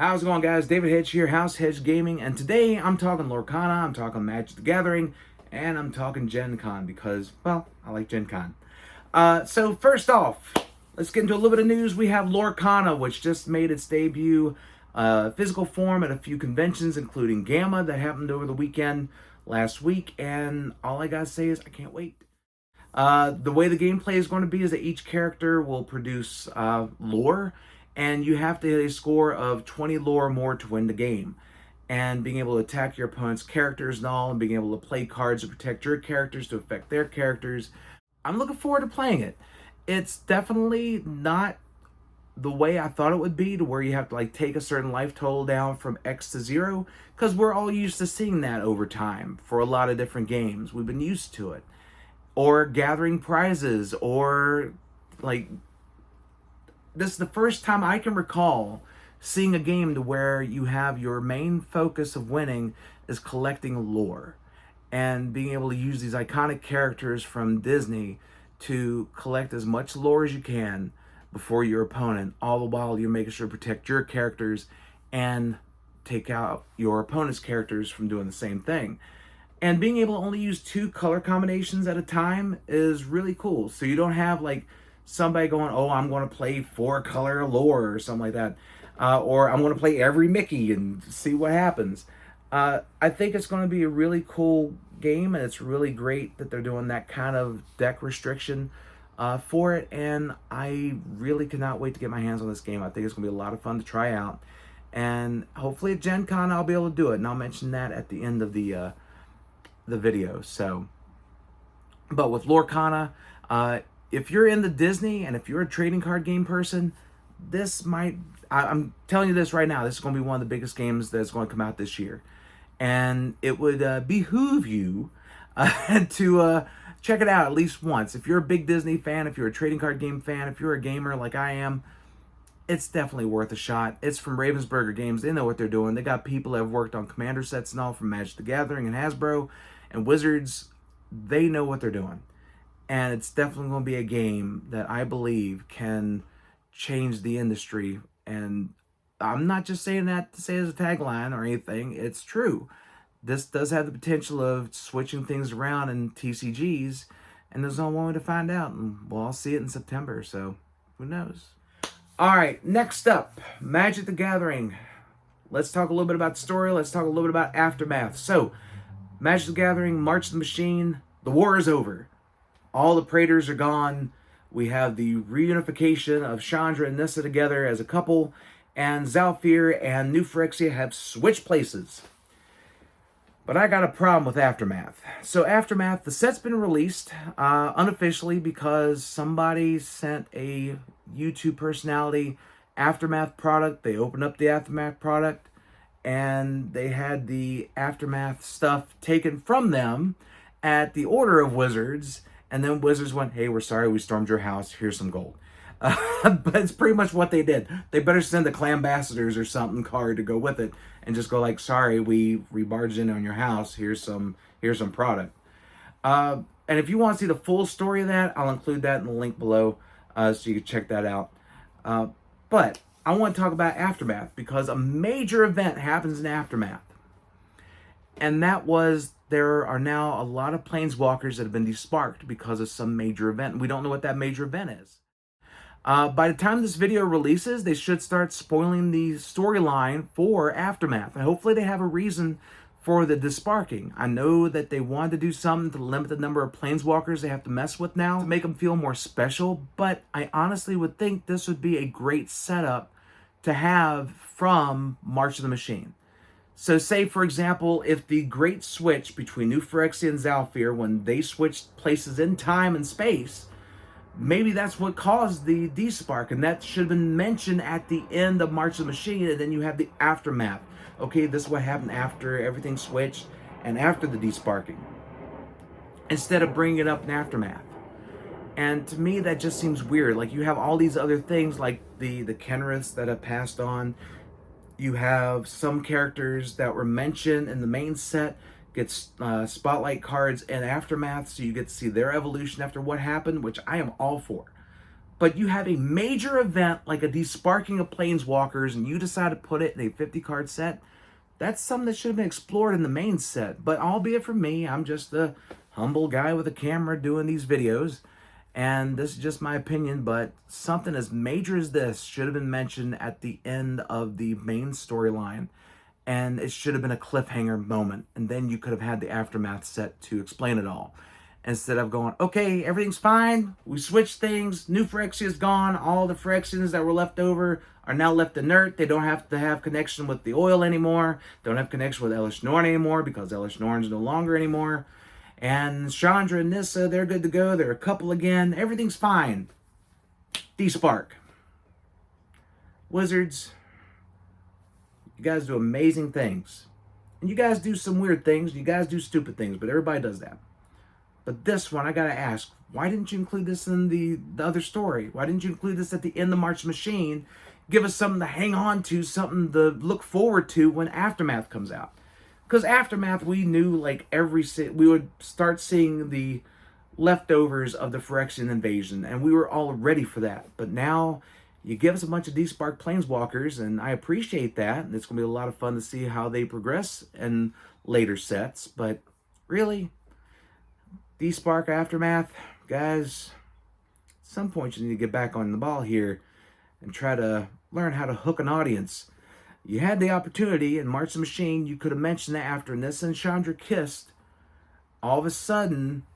How's it going, guys? David Hedge here, House Hedge Gaming, and today I'm talking Lorcana, I'm talking Magic the Gathering, and I'm talking Gen Con because, well, I like Gen Con. So first off, let's get into a little bit of news. We have Lorcana, which just made its debut physical form at a few conventions, including Gamma, that happened over the weekend last week, and all I gotta say is I can't wait. The way the gameplay is going to be is that each character will produce lore, and you have to hit a score of 20 lore or more to win the game. And being able to attack your opponent's characters and all, and being able to play cards to protect your characters to affect their characters. I'm looking forward to playing it. It's definitely not the way I thought it would be, to where you have to like take a certain life total down from X to 0, because we're all used to seeing that over time for a lot of different games. We've been used to it. Or gathering prizes, or like, this is the first time I can recall seeing a game to where you have your main focus of winning is collecting lore and being able to use these iconic characters from Disney to collect as much lore as you can before your opponent, all the while you're making sure to protect your characters and take out your opponent's characters from doing the same thing. And being able to only use 2 color combinations at a time is really cool. So you don't have like somebody going, oh, I'm going to play 4 color lore or something like that. Or I'm going to play every Mickey and see what happens. I think it's going to be a really cool game, and it's really great that they're doing that kind of deck restriction for it. And I really cannot wait to get my hands on this game. I think it's going to be a lot of fun to try out. And hopefully at Gen Con I'll be able to do it. And I'll mention that at the end of the video. So, but with Lorcana, if you're in the Disney and if you're a trading card game person, this might, I'm telling you this right now, this is going to be one of the biggest games that's going to come out this year. And it would behoove you to check it out at least once. If you're a big Disney fan, if you're a trading card game fan, if you're a gamer like I am, it's definitely worth a shot. It's from Ravensburger Games. They know what they're doing. They got people that have worked on Commander sets and all from Magic the Gathering and Hasbro and Wizards. They know what they're doing. And it's definitely going to be a game that I believe can change the industry. And I'm not just saying that to say as a tagline or anything. It's true. This does have the potential of switching things around in TCGs. And there's no one way to find out. And we'll all see it in September. So who knows? All right, next up, Magic the Gathering. Let's talk a little bit about the story. Let's talk a little bit about Aftermath. So, Magic the Gathering, March of the Machine, the war is over. All the Praetors are gone. We have the reunification of Chandra and Nissa together as a couple, and Zhalfir and New Phyrexia have switched places. But I got a problem with Aftermath. So Aftermath, the set's been released unofficially because somebody sent a YouTube personality Aftermath product. They opened up the Aftermath product and they had the Aftermath stuff taken from them at the order of Wizards. And then Wizards went, hey, we're sorry, we stormed your house. Here's some gold. But it's pretty much what they did. They better send a Clambassadors or something card to go with it and just go like, sorry, we barged in on your house. Here's some product. And if you want to see the full story of that, I'll include that in the link below so you can check that out. But I want to talk about Aftermath because a major event happens in Aftermath. And that was, there are now a lot of Planeswalkers that have been desparked because of some major event. We don't know what that major event is. By the time this video releases, they should start spoiling the storyline for Aftermath. And hopefully they have a reason for the disparking. I know that they wanted to do something to limit the number of Planeswalkers they have to mess with now to make them feel more special. But I honestly would think this would be a great setup to have from March of the Machine. So say, for example, if the great switch between New Phyrexia and Zhalfir, when they switched places in time and space, maybe that's what caused the despark, and that should have been mentioned at the end of March of the Machine, and then you have the Aftermath. Okay, this is what happened after everything switched and after the desparking, instead of bringing it up in Aftermath. And to me, that just seems weird. Like, you have all these other things, like the Kenriths that have passed on. You have some characters that were mentioned in the main set get spotlight cards in Aftermath, so you get to see their evolution after what happened, which I am all for. But you have a major event like a desparking of planeswalkers and you decide to put it in a 50 card set, that's something that should have been explored in the main set. But albeit for me, I'm just a humble guy with a camera doing these videos. And this is just my opinion, but something as major as this should have been mentioned at the end of the main storyline. And it should have been a cliffhanger moment. And then you could have had the Aftermath set to explain it all. Instead of going, okay, everything's fine, we switched things, new Phyrexia's gone, all the Phyrexians that were left over are now left inert, they don't have to have connection with the oil anymore, don't have connection with Elish Norn anymore, because Elish Norn's no longer anymore, and Chandra and Nissa, they're good to go, they're a couple again, everything's fine. Despark. Wizards, you guys do amazing things. And you guys do some weird things, you guys do stupid things, but everybody does that. But this one, I gotta ask, why didn't you include this in the other story? Why didn't you include this at the end of March Machine? Give us something to hang on to, something to look forward to when Aftermath comes out. Because Aftermath, we knew like we would start seeing the leftovers of the Phyrexian invasion, and we were all ready for that. But now, you give us a bunch of Despark Planeswalkers, and I appreciate that. And it's gonna be a lot of fun to see how they progress in later sets, but really, Despark Aftermath, guys, at some point you need to get back on the ball here and try to learn how to hook an audience. You had the opportunity in March the Machine, you could have mentioned that after Nissa and Chandra kissed, all of a sudden,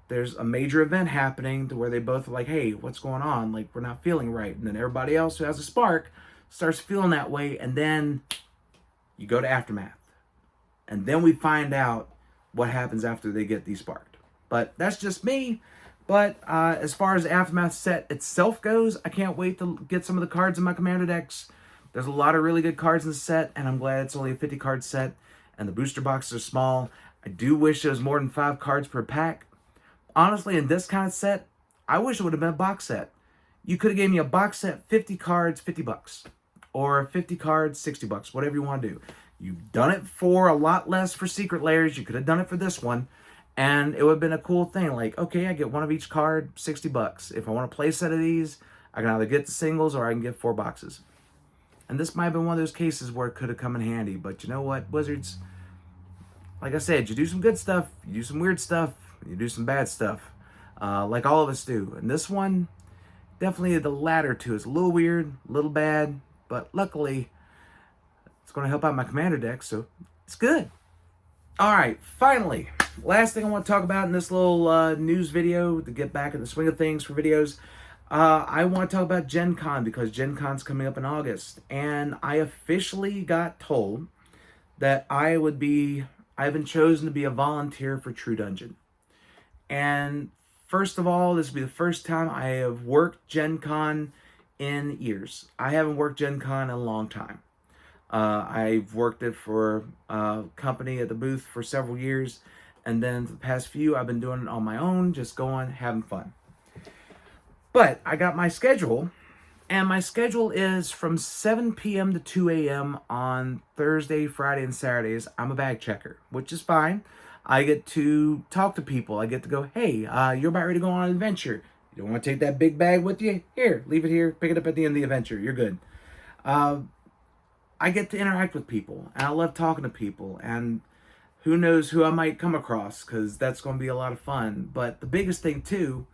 there's a major event happening to where they both are like, hey, what's going on? Like, we're not feeling right. And then everybody else who has a spark starts feeling that way, and then you go to Aftermath. And then we find out what happens after they get desparked. But that's just me. But as far as the Aftermath set itself goes, I can't wait to get some of the cards in my Commander decks. There's a lot of really good cards in the set, and I'm glad it's only a 50 card set, and the booster boxes are small. I do wish there was more than 5 cards per pack. Honestly, in this kind of set, I wish it would have been a box set. You could have gave me a box set, 50 cards, $50. Or 50 cards, $60, whatever you want to do. You've done it for a lot less for Secret Layers. You could have done it for this one. And it would have been a cool thing. Like, okay, I get one of each card, $60. If I want to play a set of these, I can either get the singles or I can get 4 boxes. And this might have been one of those cases where it could have come in handy. But you know what, Wizards? Like I said, you do some good stuff, you do some weird stuff, you do some bad stuff. Like all of us do. And this one, definitely the latter two. It's a little weird, a little bad. But luckily, it's going to help out my Commander deck, so it's good. Alright, finally, last thing I want to talk about in this little news video, to get back in the swing of things for videos, I want to talk about Gen Con, because Gen Con's coming up in August, and I officially got told that I've been chosen to be a volunteer for True Dungeon. And first of all, this will be the first time I have worked Gen Con in years. I haven't worked Gen Con in a long time. I've worked it for a company at the booth for several years, and then the past few I've been doing it on my own, just going, having fun. But I got my schedule, and my schedule is from 7 p.m. to 2 a.m. on Thursday, Friday, and Saturdays. I'm a bag checker, which is fine. I get to talk to people. I get to go, hey, you're about ready to go on an adventure. You don't want to take that big bag with you? Here, leave it here. Pick it up at the end of the adventure. You're good. I get to interact with people, and I love talking to people, and who knows who I might come across, because that's going to be a lot of fun. But the biggest thing, too,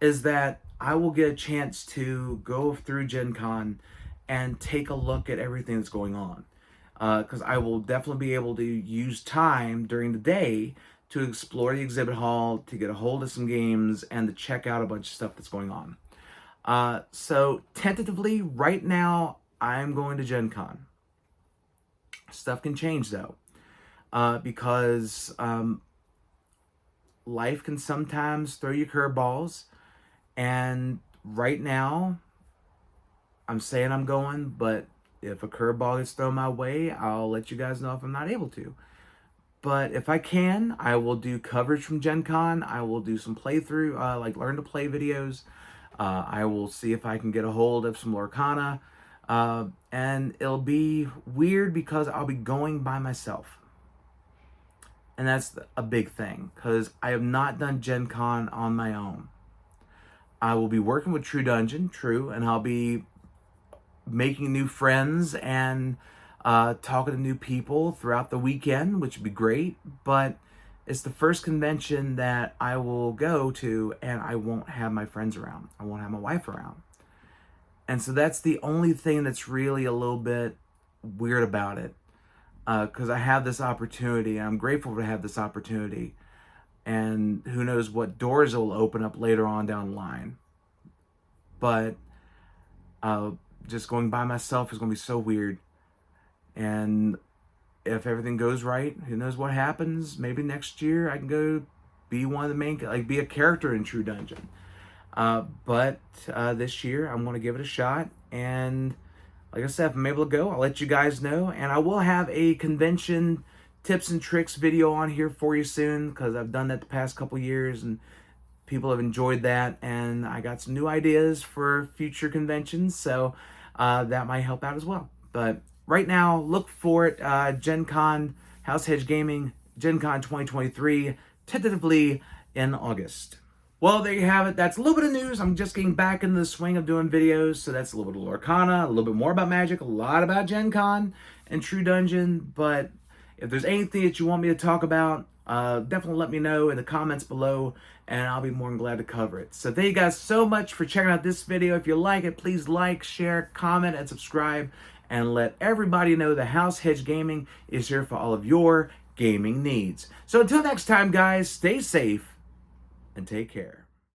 is that I will get a chance to go through Gen Con and take a look at everything that's going on. Because I will definitely be able to use time during the day to explore the exhibit hall, to get a hold of some games, and to check out a bunch of stuff that's going on. So, tentatively, right now, I'm going to Gen Con. Stuff can change, though, because life can sometimes throw you curveballs, and right now, I'm saying I'm going, but if a curveball gets thrown my way, I'll let you guys know if I'm not able to. But if I can, I will do coverage from Gen Con. I will do some playthrough, like learn to play videos. I will see if I can get a hold of some Lorcana. And it'll be weird because I'll be going by myself. And that's a big thing, because I have not done Gen Con on my own. I will be working with True Dungeon, and I'll be making new friends and talking to new people throughout the weekend, which would be great. But it's the first convention that I will go to and I won't have my friends around. I won't have my wife around. And so that's the only thing that's really a little bit weird about it. Because I have this opportunity. I'm grateful to have this opportunity. And who knows what doors it will open up later on down the line. But just going by myself is going to be so weird. And if everything goes right, who knows what happens? Maybe next year I can go be one of the main, like be a character in True Dungeon. But this year I'm going to give it a shot. And like I said, if I'm able to go, I'll let you guys know. And I will have a convention tips and tricks video on here for you soon, because I've done that the past couple years and people have enjoyed that. And I got some new ideas for future conventions, so that might help out as well. But right now, look for it. Gen Con, House Hedge Gaming, Gen Con 2023, tentatively in August. Well, there you have it. That's a little bit of news. I'm just getting back into the swing of doing videos, so that's a little bit of Lorcana, a little bit more about Magic, a lot about Gen Con and True Dungeon. But if there's anything that you want me to talk about, definitely let me know in the comments below, and I'll be more than glad to cover it. So thank you guys so much for checking out this video. If you like it, please like, share, comment, and subscribe, and let everybody know that House Hedge Gaming is here for all of your gaming needs. So until next time, guys, stay safe and take care.